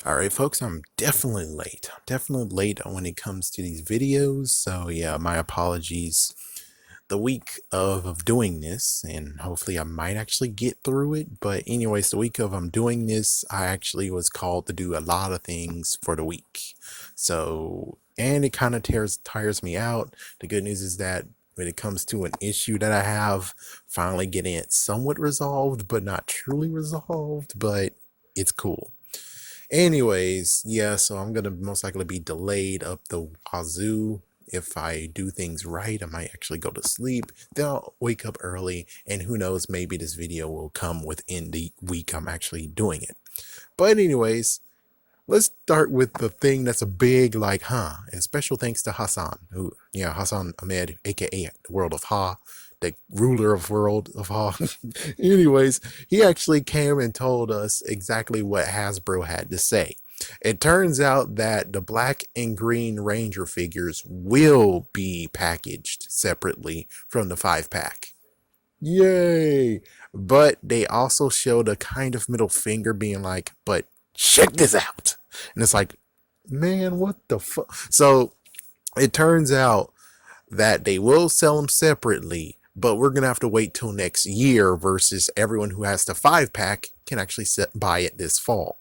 All right, folks, I'm definitely late. I'm definitely late when it comes to these videos. So, yeah, my apologies. The week of doing this, and hopefully I might actually get through it. But, anyways, the week of I'm doing this, I actually was called to do a lot of things for the week. So, and it kind of tires me out. The good news is that when it comes to an issue that I have, finally getting it somewhat resolved, but not truly resolved, but it's cool. Anyways, yeah, so I'm gonna most likely be delayed up the wazoo. If I do things right, I might actually go to sleep. Then I'll wake up early, and who knows, maybe this video will come within the week I'm actually doing it. But anyways, let's start with the thing that's a big and special thanks to Hassan, Hassan Ahmed, aka the World of Ha, the ruler of World of Ha. Anyways, he actually came and told us exactly what Hasbro had to say. It turns out that the black and green Ranger figures will be packaged separately from the 5-pack. Yay! But they also showed a kind of middle finger being like, but check this out. And it's like, man, what the fuck? So it turns out that they will sell them separately, but we're going to have to wait till next year versus everyone who has the 5-pack can actually buy it this fall.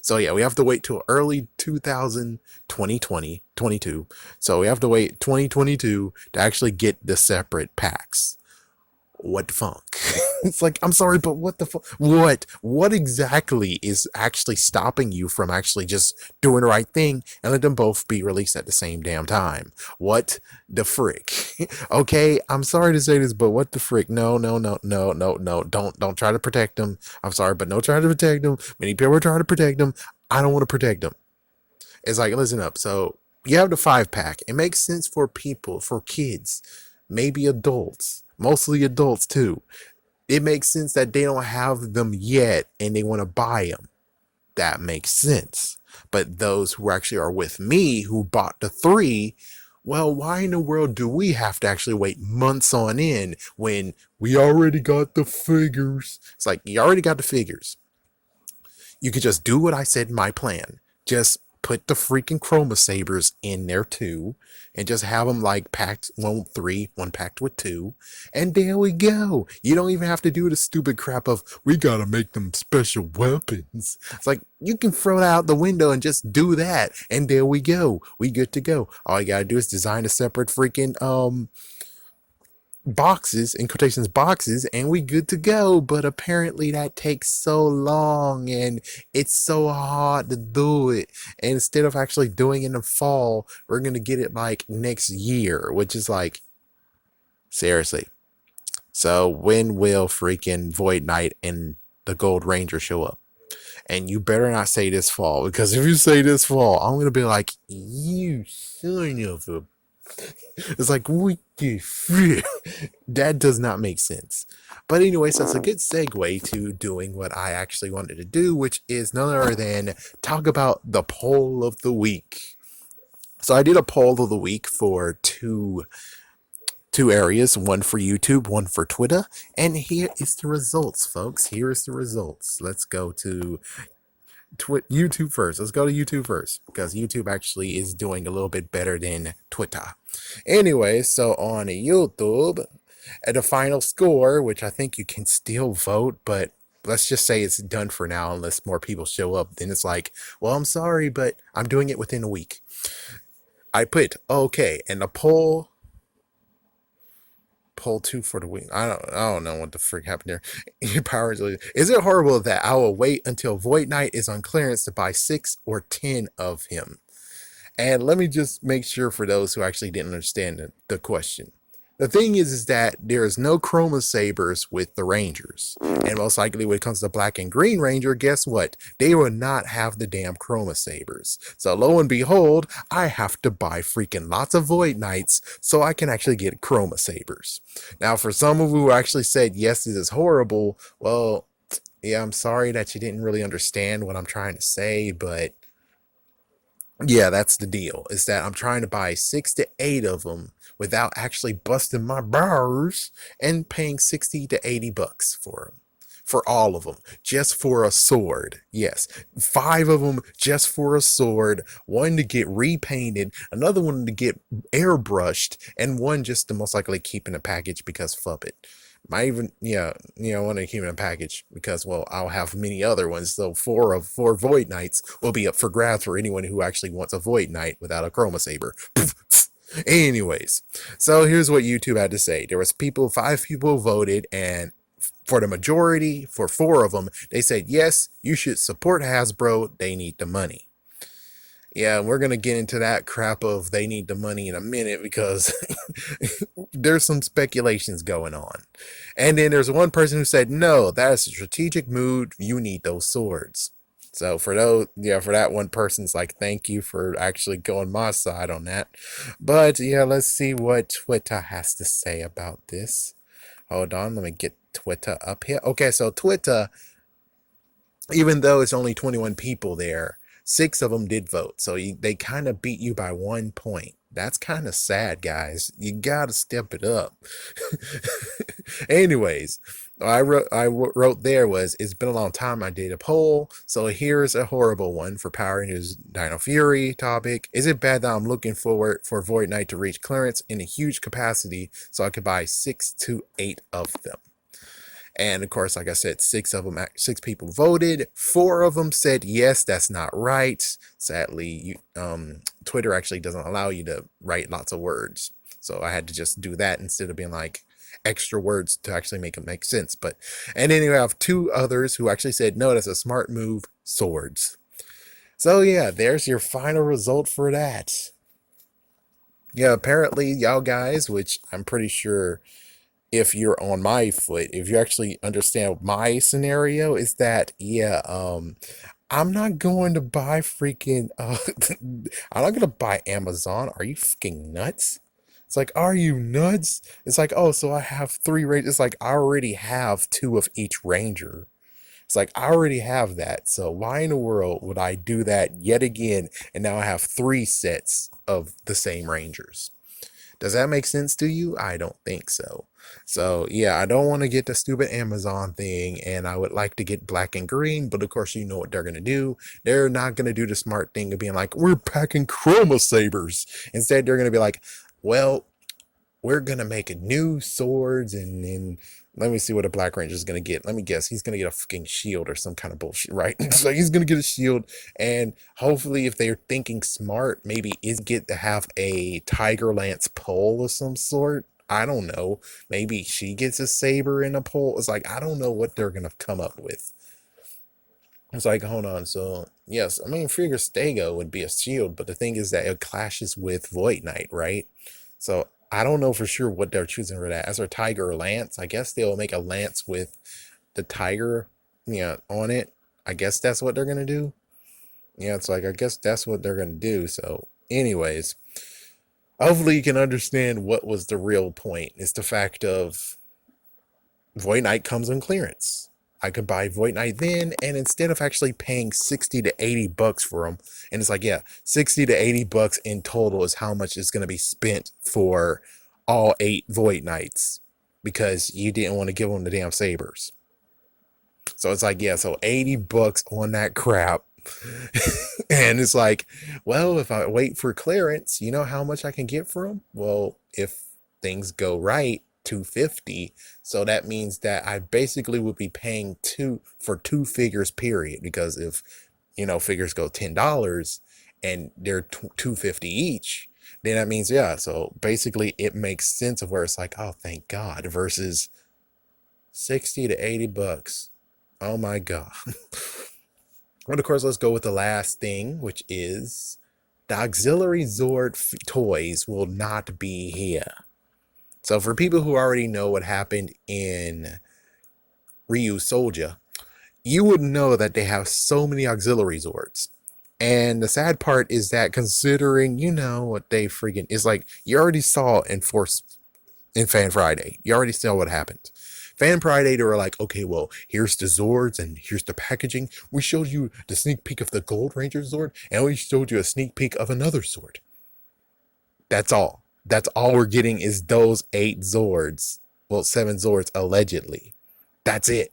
So yeah, we have to wait till early 2022. So we have to wait 2022 to actually get the separate packs. What the fuck? It's like, I'm sorry, but what the fuck? What exactly is actually stopping you from actually just doing the right thing and let them both be released at the same damn time? What the frick? Okay, I'm sorry to say this, but what the frick? No. Don't try to protect them. I'm sorry, but no try to protect them. Many people are trying to protect them. I don't want to protect them. It's like, listen up. So you have the 5-pack. It makes sense for people, for kids, maybe adults. Mostly adults too. It makes sense that they don't have them yet and they want to buy them. That makes sense. But those who actually are with me who bought the 3, well, why in the world do we have to actually wait months on end when we already got the figures? It's like, you already got the figures. You could just do what I said in my plan. Just put the freaking Chroma Sabers in there too, and just have them like packed, one with 3, one packed with 2, and there we go. You don't even have to do the stupid crap of, we gotta make them special weapons. It's like, you can throw that out the window and just do that, and there we go. We good to go. All you gotta do is design a separate freaking, boxes, in quotations boxes, and we good to go. But apparently that takes so long and it's so hard to do it, and instead of actually doing it in the fall, we're gonna get it like next year, which is like, seriously. So when will freaking Void Knight and the Gold Ranger show up? And you better not say this fall, because if you say this fall, I'm gonna be like, you son of a. It's like, what the frick? That does not make sense. But anyways, that's a good segue to doing what I actually wanted to do, which is none other than talk about the poll of the week. So I did a poll of the week for two areas, one for YouTube, one for Twitter, and here is the results, folks. Here is the results. Let's go to YouTube first. Let's go to YouTube first, because YouTube actually is doing a little bit better than Twitter. Anyway, so on YouTube, at the final score, which I think you can still vote, but let's just say it's done for now unless more people show up. Then it's like, well, I'm sorry, but I'm doing it within a week. I put okay, and the poll 2 for the week. I don't know what the freak happened there. Is it horrible that I will wait until Void Knight is on clearance to buy 6 or 10 of him? And let me just make sure for those who actually didn't understand the question. The thing is that there is no Chroma Sabers with the Rangers. And most likely when it comes to Black and Green Ranger, guess what? They will not have the damn Chroma Sabers. So lo and behold, I have to buy freaking lots of Void Knights so I can actually get Chroma Sabers. Now for some of you who actually said, yes, this is horrible, well, yeah, I'm sorry that you didn't really understand what I'm trying to say, but yeah, that's the deal, is that I'm trying to buy 6 to 8 of them without actually busting my bars and paying 60 to 80 bucks for them. for all of them, just for a sword. Yes, 5 of them just for a sword, one to get repainted, another one to get airbrushed, and one just to most likely keep in a package because fuck it. Might even, yeah, want to keep in a package because, well, I'll have many other ones. So 4 Void Knights will be up for grabs for anyone who actually wants a Void Knight without a Chroma Saber. Anyways, so here's what YouTube had to say. There was 5 people voted, and for the majority, for 4 of them, they said, yes, you should support Hasbro. They need the money. Yeah, we're going to get into that crap of they need the money in a minute because there's some speculations going on. And then there's one person who said, no, that is a strategic move. You need those swords. So for those, yeah, for that one person's like, thank you for actually going my side on that. But yeah, let's see what Twitter has to say about this. Hold on, let me get Twitter up here. Okay, so Twitter, even though it's only 21 people there, 6 of them did vote. So they kind of beat you by 1 point. That's kind of sad, guys. You got to step it up. Anyways, I wrote there was, it's been a long time I did a poll. So here's a horrible one for Power News Dino Fury topic. Is it bad that I'm looking forward for Void Knight to reach clearance in a huge capacity so I could buy 6 to 8 of them? And of course, like I said, 6 people voted. 4 of them said, yes, that's not right. Sadly, Twitter actually doesn't allow you to write lots of words. So I had to just do that instead of being like extra words to actually make it make sense. And then you have 2 others who actually said, no, that's a smart move, swords. So yeah, there's your final result for that. Yeah, apparently y'all guys, which I'm pretty sure if you're on my foot, if you actually understand my scenario, is that, yeah, I'm not going to buy freaking, I'm not going to buy Amazon. Are you freaking nuts? It's like, are you nuts? It's like, oh, so I have 3 rangers. It's like, I already have 2 of each ranger. It's like, I already have that. So why in the world would I do that yet again? And now I have 3 sets of the same rangers. Does that make sense to you? I don't think so. So yeah, I don't want to get the stupid Amazon thing, and I would like to get black and green, but of course you know what they're going to do. They're not going to do the smart thing of being like, we're packing Chroma Sabers. Instead, they're going to be like, well, we're going to make a new swords, and then let me see what a Black Ranger is going to get. Let me guess. He's going to get a fucking shield or some kind of bullshit, right? So he's going to get a shield, and hopefully if they're thinking smart, maybe is get to have a Tiger Lance pole of some sort. I don't know. Maybe she gets a saber in a pole. It's like, I don't know what they're going to come up with. It's like, hold on. So, yes, I mean, figure Stego would be a shield, but the thing is that it clashes with Void Knight, right? So, I don't know for sure what they're choosing for that. As a Tiger or Lance, I guess they'll make a Lance with the Tiger, on it. I guess that's what they're going to do. Yeah, it's like, I guess that's what they're going to do. So, anyways, hopefully you can understand what was the real point. It's the fact of Void Knight comes on clearance. I could buy Void Knight then, and instead of actually paying 60 to 80 bucks for them, and it's like, yeah, 60 to 80 bucks in total is how much is going to be spent for all 8 Void Knights because you didn't want to give them the damn sabers. So it's like, yeah, so 80 bucks on that crap. And it's like, well, if I wait for clearance, you know how much I can get for them? Well, if things go right, $250. So that means that I basically would be paying 2 for 2 figures, period. Because if, figures go $10 and they're $250 each, then that means, yeah. So basically it makes sense of where it's like, oh, thank God, versus 60 to 80 bucks. Oh my God. And of course, let's go with the last thing, which is the auxiliary Zord toys will not be here. So for people who already know what happened in Ryusoulger, you would know that they have so many auxiliary Zords. And the sad part is that considering, what they freaking is like, you already saw in Fan Friday. You already saw what happened. Fan Friday, they were like, okay, well, here's the Zords and here's the packaging. We showed you the sneak peek of the Gold Ranger Zord, and we showed you a sneak peek of another Zord. That's all. That's all we're getting is those 8 Zords. Well, 7 Zords, allegedly. That's it.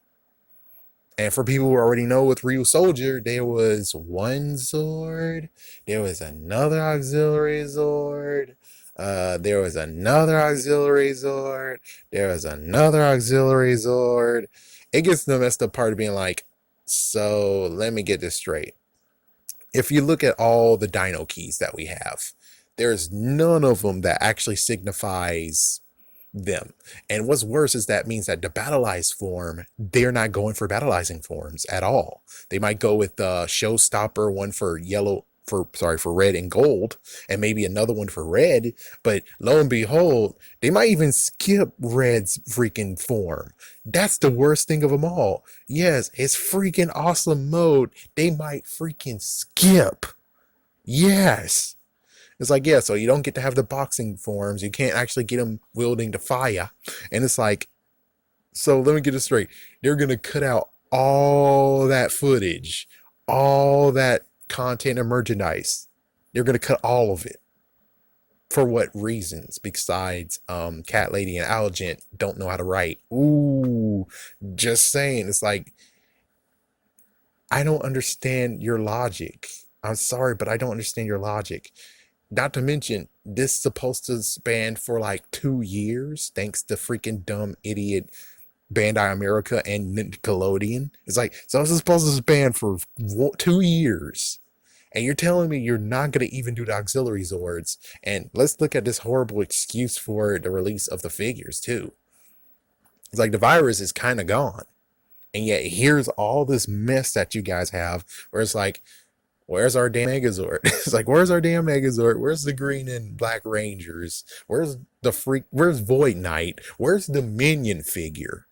And for people who already know with Ryusoulger, there was one Zord, there was another auxiliary Zord, there was another auxiliary Zord, there was another auxiliary Zord. It gets the messed up part of being like, so let me get this straight. If you look at all the Dino keys that we have, there's none of them that actually signifies them. And what's worse is that means that the battleized form, they're not going for battleizing forms at all. They might go with the showstopper, one for yellow, for red and gold, and maybe another one for red. But lo and behold, they might even skip red's freaking form. That's the worst thing of them all. Yes, it's freaking awesome mode. They might freaking skip. Yes. It's like, yeah, so you don't get to have the boxing forms. You can't actually get them wielding the fire. And it's like, so let me get this straight. They're going to cut out all that footage, all that content and merchandise. They're going to cut all of it. For what reasons? Besides, Cat Lady and Algent don't know how to write. Ooh, just saying. It's like, I don't understand your logic. I'm sorry, but I don't understand your logic. Not to mention, this is supposed to span for like 2 years, thanks to freaking dumb idiot Bandai America and Nickelodeon. It's like, so this is supposed to span for 2 years. And you're telling me you're not going to even do the auxiliary Zords. And let's look at this horrible excuse for the release of the figures, too. It's like the virus is kind of gone. And yet here's all this mess that you guys have, where it's like, where's our damn Megazord? It's like, where's our damn Megazord? Where's the Green and Black Rangers? Where's Void Knight? Where's the Minion figure?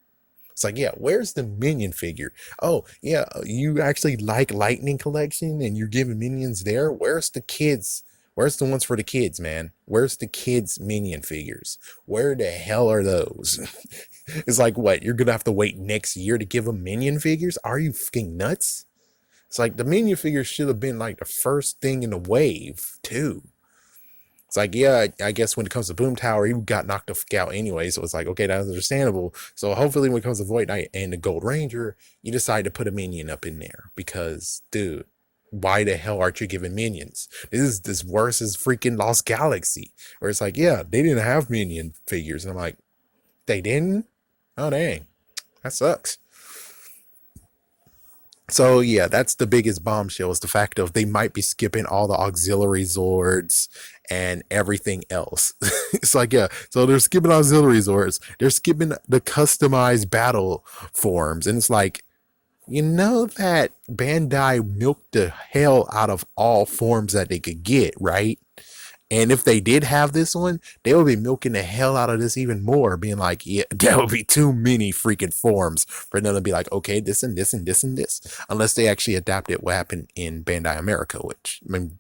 It's like, yeah, where's the Minion figure? Oh, yeah, you actually like Lightning Collection and you're giving Minions there? Where's the kids? Where's the ones for the kids, man? Where's the kids' Minion figures? Where the hell are those? It's like, what? You're going to have to wait next year to give them Minion figures? Are you fucking nuts? It's like the Minion figures should have been like the first thing in the wave, too. It's like, yeah, I guess when it comes to Boom Tower, he got knocked the fuck out anyway. So it's like, okay, that's understandable. So hopefully when it comes to Void Knight and the Gold Ranger, you decide to put a minion up in there. Because, dude, why the hell aren't you giving minions? This is worse as freaking Lost Galaxy. Where it's like, yeah, they didn't have minion figures. And I'm like, they didn't? Oh, dang. That sucks. So yeah, that's the biggest bombshell, is the fact of they might be skipping all the auxiliary Zords and everything else. It's like, yeah, so they're skipping auxiliary Zords, they're skipping the customized battle forms, and it's like, you know that Bandai milked the hell out of all forms that they could get, right? And if they did have this one, they would be milking the hell out of this even more, being like, yeah, there would be too many freaking forms for them to be like, okay, this and this and this and this. Unless they actually adapted what happened in Bandai America, which, I mean,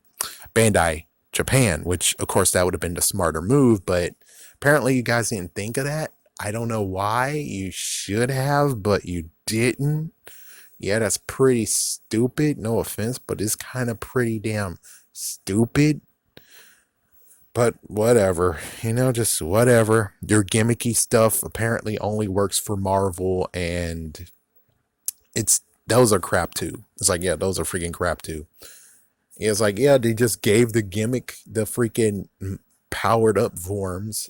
Bandai Japan, which, of course, that would have been the smarter move. But apparently you guys didn't think of that. I don't know why. You should have, but you didn't. Yeah, that's pretty stupid. No offense, but it's kind of pretty damn stupid. But whatever, just whatever. Your gimmicky stuff apparently only works for Marvel, and those are crap too. It's like, yeah, those are freaking crap too. It's like, yeah, they just gave the gimmick the freaking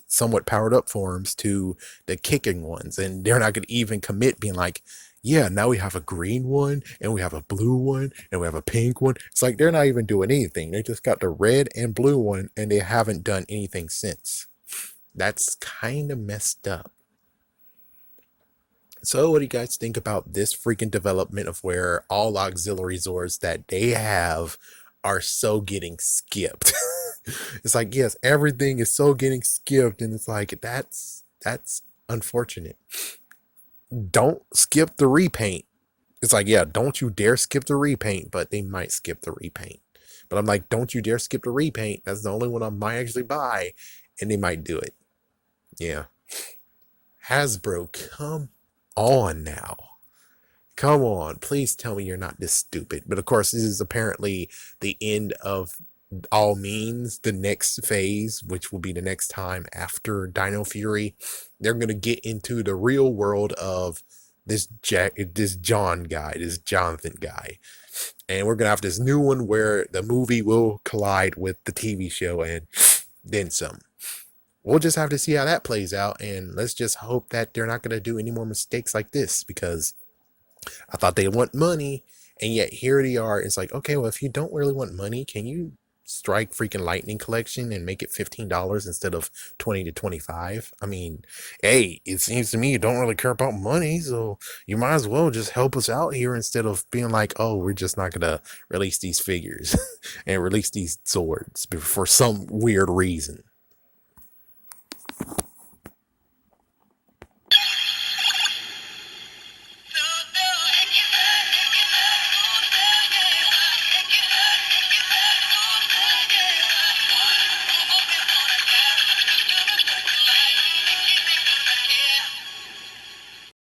somewhat powered up forms to the kicking ones, and they're not gonna even commit being like, yeah, now we have a green one and we have a blue one and we have a pink one. It's like they're not even doing anything. They just got the red and blue one and they haven't done anything since. That's kind of messed up. So what do you guys think about this freaking development of where all auxiliary Zords that they have are so getting skipped? It's like, yes, everything is so getting skipped, and it's like, that's unfortunate. Don't skip the repaint. It's like, yeah, don't you dare skip the repaint, but they might skip the repaint. But I'm like, don't you dare skip the repaint. That's the only one I might actually buy, and they might do it. Yeah. Hasbro, come on now. Come on. Please tell me you're not this stupid. But of course, this is apparently the end of all means, the next phase, which will be the next time after Dino Fury. They're going to get into the real world of this John guy, this Jonathan guy. And we're gonna have this new one where the movie will collide with the TV show and then some. We'll just have to see how that plays out, and let's just hope that they're not gonna do any more mistakes like this, because I thought they want money, and yet here they are. It's like, okay, well, if you don't really want money, can you strike freaking Lightning Collection and make it $15 instead of 20 to 25? I mean, hey, it seems to me you don't really care about money, so you might as well just help us out here instead of being like, oh, we're just not gonna release these figures and release these swords for some weird reason.